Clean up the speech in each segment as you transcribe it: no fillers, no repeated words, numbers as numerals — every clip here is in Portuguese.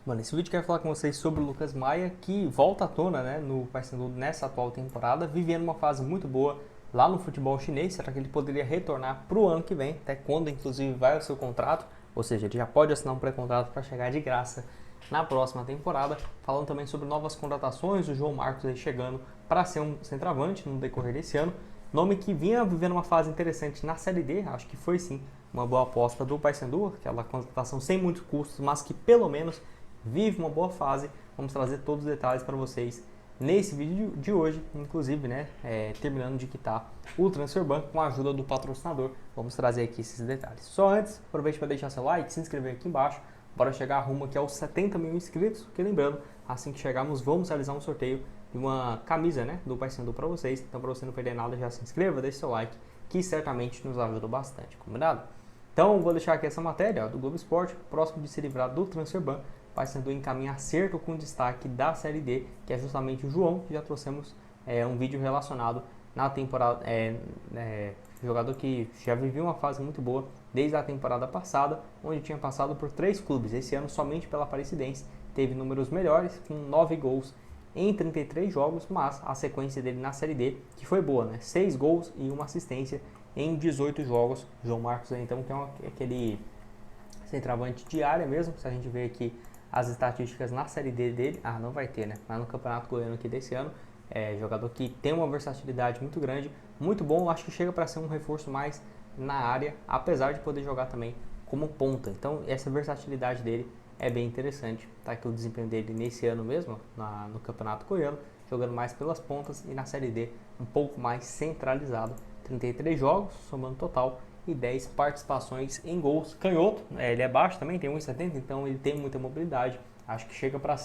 Mano, esse vídeo eu quero falar com vocês sobre o Lucas Maia, que volta à tona, né, no Paysandu nessa atual temporada, vivendo uma fase muito boa lá no futebol chinês. Será que ele poderia retornar para o ano que vem, até quando inclusive vai o seu contrato? Ou seja, ele já pode assinar um pré-contrato para chegar de graça na próxima temporada. Falando também sobre novas contratações, o João Marcos aí chegando para ser um centroavante no decorrer desse ano. Nome que vinha vivendo uma fase interessante na Série D, acho que foi sim uma boa aposta do Paysandu, aquela contratação sem muitos custos, mas que pelo menos vive uma boa fase. Vamos trazer todos os detalhes para vocês nesse vídeo de hoje, inclusive, né, terminando de quitar o Transfer Ban com a ajuda do patrocinador. Vamos trazer aqui esses detalhes. Só antes, aproveite para deixar seu like, se inscrever aqui embaixo, bora chegar rumo aqui aos 70 mil inscritos, porque lembrando, assim que chegarmos, vamos realizar um sorteio de uma camisa, né, do Paysandu para vocês. Então, para você não perder nada, já se inscreva, deixe seu like, que certamente nos ajuda bastante, combinado? Então, vou deixar aqui essa matéria do Globo Esporte, próximo de se livrar do Transfer Ban. Paysandu encaminha acerto com destaque da Série D, que é justamente o João, que já trouxemos um vídeo relacionado na temporada. Jogador que já viveu uma fase muito boa desde a temporada passada, onde tinha passado por 3 clubes. Esse ano, somente pela Aparecidense, teve números melhores, com 9 gols em 33 jogos, mas a sequência dele na Série D, que foi boa, né? 6 gols e 1 assistência em 18 jogos. João Marcos, então, que é aquele centroavante de área mesmo. Se a gente vê aqui as estatísticas na Série D dele, não vai ter, né? Mas no Campeonato Goiano aqui desse ano, jogador que tem uma versatilidade muito grande, muito bom. Acho que chega para ser um reforço mais na área, apesar de poder jogar também como ponta. Então, essa versatilidade dele é bem interessante. Tá aqui o desempenho dele nesse ano mesmo, no Campeonato Goiano, jogando mais pelas pontas, e na Série D um pouco mais centralizado. 33 jogos, somando total, e 10 participações em gols. Canhoto, ele é baixo também, tem 1,70, então ele tem muita mobilidade. Acho que chega para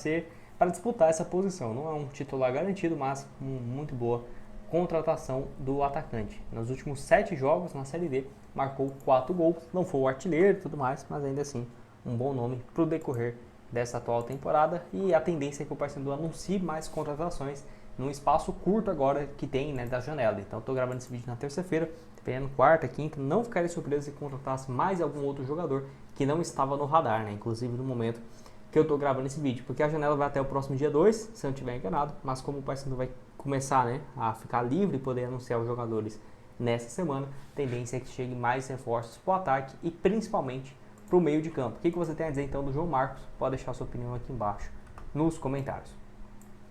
disputar essa posição. Não é um titular garantido, mas muito boa contratação do atacante. Nos últimos 7 jogos na Série D, marcou 4 gols. Não foi o artilheiro e tudo mais, mas ainda assim um bom nome para o decorrer dessa atual temporada. E a tendência é que o Paysandu anuncie mais contratações num espaço curto agora que tem, né, da janela. Então estou gravando esse vídeo na terça-feira, dependendo quarta, quinta, não ficaria surpreso se contratasse mais algum outro jogador que não estava no radar, né, inclusive no momento que eu estou gravando esse vídeo, porque a janela vai até o próximo dia 2, se eu não estiver enganado, mas como o Paysandu vai começar, né, a ficar livre e poder anunciar os jogadores nessa semana, a tendência é que chegue mais reforços para o ataque e principalmente para o meio de campo. O que você tem a dizer então do João Marcos? Pode deixar sua opinião aqui embaixo nos comentários.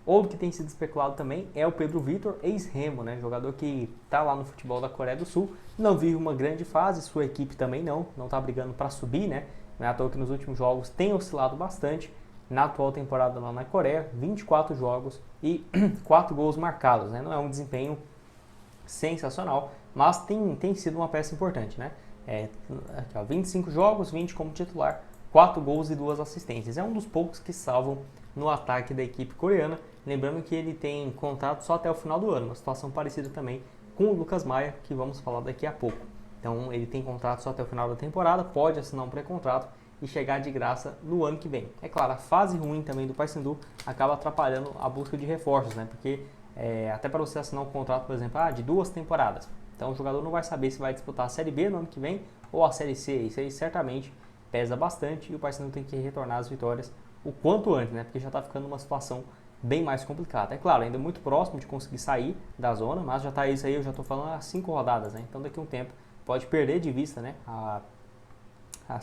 Outro que tem sido especulado também é o Pedro Vitor, ex-Remo, né? Jogador que está lá no futebol da Coreia do Sul, não vive uma grande fase, sua equipe também não está brigando para subir, né? Não é à toa que nos últimos jogos tem oscilado bastante. Na atual temporada lá na Coreia, 24 jogos e 4 gols marcados, né? Não é um desempenho sensacional, mas tem sido uma peça importante, né? Aqui, ó, 25 jogos, 20 como titular, 4 gols e 2 assistências. É um dos poucos que salvam no ataque da equipe coreana. Lembrando que ele tem contrato só até o final do ano, uma situação parecida também com o Lucas Maia, que vamos falar daqui a pouco. Então ele tem contrato só até o final da temporada, pode assinar um pré-contrato e chegar de graça no ano que vem. É claro, a fase ruim também do Paysandu acaba atrapalhando a busca de reforços, né? Porque até para você assinar um contrato, por exemplo, de 2 temporadas, então o jogador não vai saber se vai disputar a Série B no ano que vem ou a Série C. Isso aí certamente pesa bastante e o Paysandu tem que retornar as vitórias o quanto antes, né? Porque já está ficando uma situação bem mais complicada. É claro, ainda muito próximo de conseguir sair da zona, mas já está isso aí, eu já estou falando há 5 rodadas, né? Então daqui a um tempo pode perder de vista, né, uma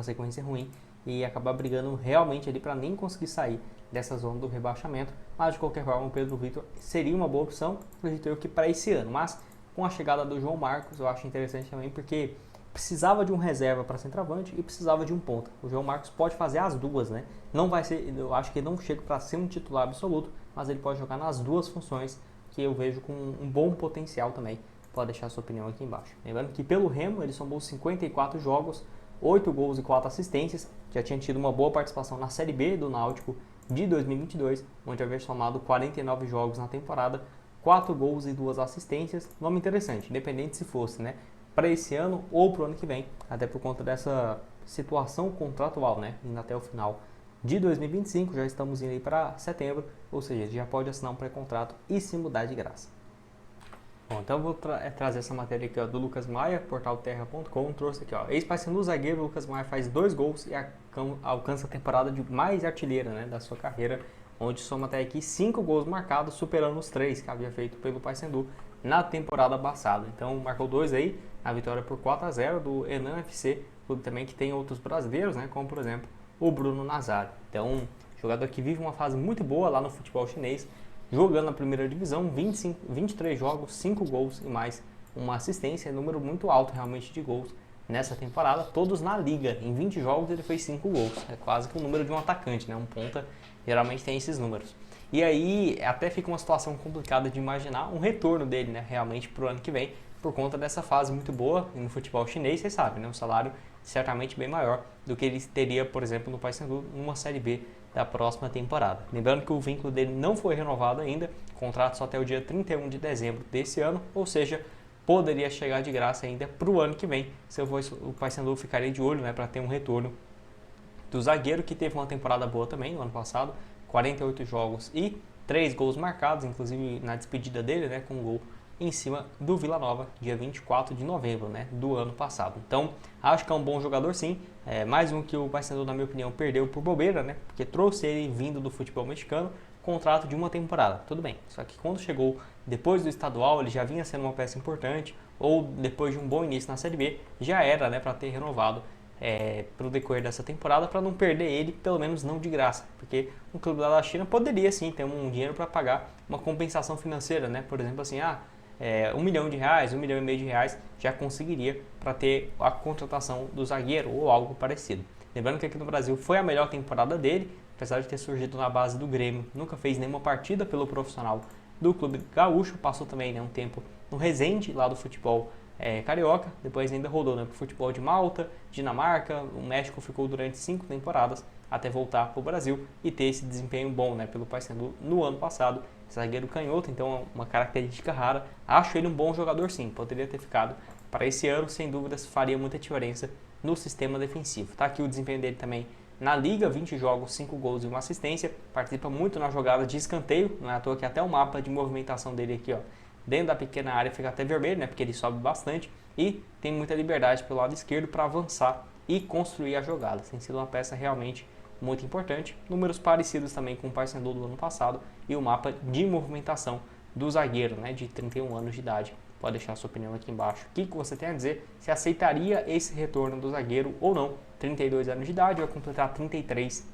sequência ruim e acabar brigando realmente ali para nem conseguir sair dessa zona do rebaixamento. Mas de qualquer forma, o Pedro Vitor seria uma boa opção, acredito eu que para esse ano. Mas com a chegada do João Marcos, eu acho interessante também porque precisava de um reserva para centroavante e precisava de um ponta. O João Marcos pode fazer as duas, né? Não vai ser, eu acho que ele não chega para ser um titular absoluto, mas ele pode jogar nas duas funções, que eu vejo com um bom potencial também. Pode deixar sua opinião aqui embaixo. Lembrando que pelo Remo ele somou 54 jogos, 8 gols e 4 assistências. Já tinha tido uma boa participação na Série B do Náutico de 2022, onde havia somado 49 jogos na temporada, 4 gols e 2 assistências. Nome interessante, independente se fosse, né, para esse ano ou para o ano que vem, até por conta dessa situação contratual, né, indo até o final de 2025, já estamos indo aí para setembro, ou seja, já pode assinar um pré-contrato e se mudar de graça. Bom, então eu vou trazer essa matéria aqui ó, do Lucas Maia, portalterra.com, trouxe aqui, ó, ex-Paysandu zagueiro Lucas Maia faz 2 gols e alcança a temporada de mais artilheira, né, da sua carreira, onde soma até aqui 5 gols marcados, superando os 3 que havia feito pelo Paysandu na temporada passada. Então marcou 2 aí, na vitória por 4-0 do Enan FC, clube também que tem outros brasileiros, né, como por exemplo o Bruno Nazário. Então, jogador que vive uma fase muito boa lá no futebol chinês, jogando na primeira divisão, 23 jogos, 5 gols e mais uma assistência, número muito alto realmente de gols nessa temporada, todos na liga. Em 20 jogos ele fez 5 gols, é quase que o número de um atacante, né? Um ponta geralmente tem esses números. E aí até fica uma situação complicada de imaginar um retorno dele, né, realmente para o ano que vem, por conta dessa fase muito boa no futebol chinês, vocês sabem, né? Um salário certamente bem maior do que ele teria, por exemplo, no Paysandu, numa Série B da próxima temporada. Lembrando que o vínculo dele não foi renovado ainda, contrato só até o dia 31 de dezembro desse ano, ou seja, poderia chegar de graça ainda para o ano que vem, se eu fosse o Paysandu ficaria de olho, né, para ter um retorno do zagueiro, que teve uma temporada boa também no ano passado, 48 jogos e 3 gols marcados, inclusive na despedida dele, né, com um gol em cima do Vila Nova, dia 24 de novembro, né, do ano passado. Então, acho que é um bom jogador sim, mais um que o Paysandu, na minha opinião, perdeu por bobeira, né, porque trouxe ele vindo do futebol mexicano, contrato de uma temporada, tudo bem. Só que quando chegou depois do estadual, ele já vinha sendo uma peça importante, ou depois de um bom início na Série B, já era, né, para ter renovado para o decorrer dessa temporada, para não perder ele, pelo menos não de graça, porque um clube lá da China poderia sim ter um dinheiro para pagar uma compensação financeira, né, por exemplo assim, R$1 milhão, R$1,5 milhão já conseguiria para ter a contratação do zagueiro ou algo parecido. Lembrando que aqui no Brasil foi a melhor temporada dele, apesar de ter surgido na base do Grêmio, nunca fez nenhuma partida pelo profissional do clube gaúcho, passou também, né, um tempo no Resende, lá do futebol carioca, depois ainda rodou, né, para o futebol de Malta, Dinamarca, o México ficou durante 5 temporadas até voltar para o Brasil e ter esse desempenho bom, né, pelo Paysandu no ano passado. Zagueiro canhoto, então é uma característica rara. Acho ele um bom jogador sim, poderia ter ficado para esse ano, sem dúvidas faria muita diferença no sistema defensivo. Tá aqui o desempenho dele também na liga, 20 jogos, 5 gols e uma assistência, participa muito na jogada de escanteio, não é à toa que até o mapa de movimentação dele aqui, ó, dentro da pequena área fica até vermelho, né, porque ele sobe bastante e tem muita liberdade pelo lado esquerdo para avançar e construir a jogada. Tem sido uma peça realmente muito importante, números parecidos também com o Paysandu do ano passado e o mapa de movimentação do zagueiro, né, de 31 anos de idade. Pode deixar a sua opinião aqui embaixo. O que você tem a dizer? Se aceitaria esse retorno do zagueiro ou não? 32 anos de idade, vai completar 33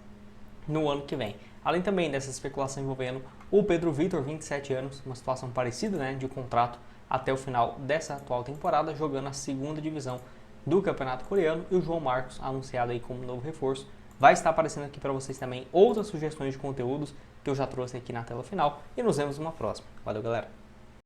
no ano que vem. Além também dessa especulação envolvendo o Pedro Vitor, 27 anos, uma situação parecida, né, de contrato até o final dessa atual temporada, jogando a segunda divisão do Campeonato Coreano, e o João Marcos, anunciado aí como novo reforço. Vai estar aparecendo aqui para vocês também outras sugestões de conteúdos que eu já trouxe aqui na tela final, e nos vemos numa próxima. Valeu, galera!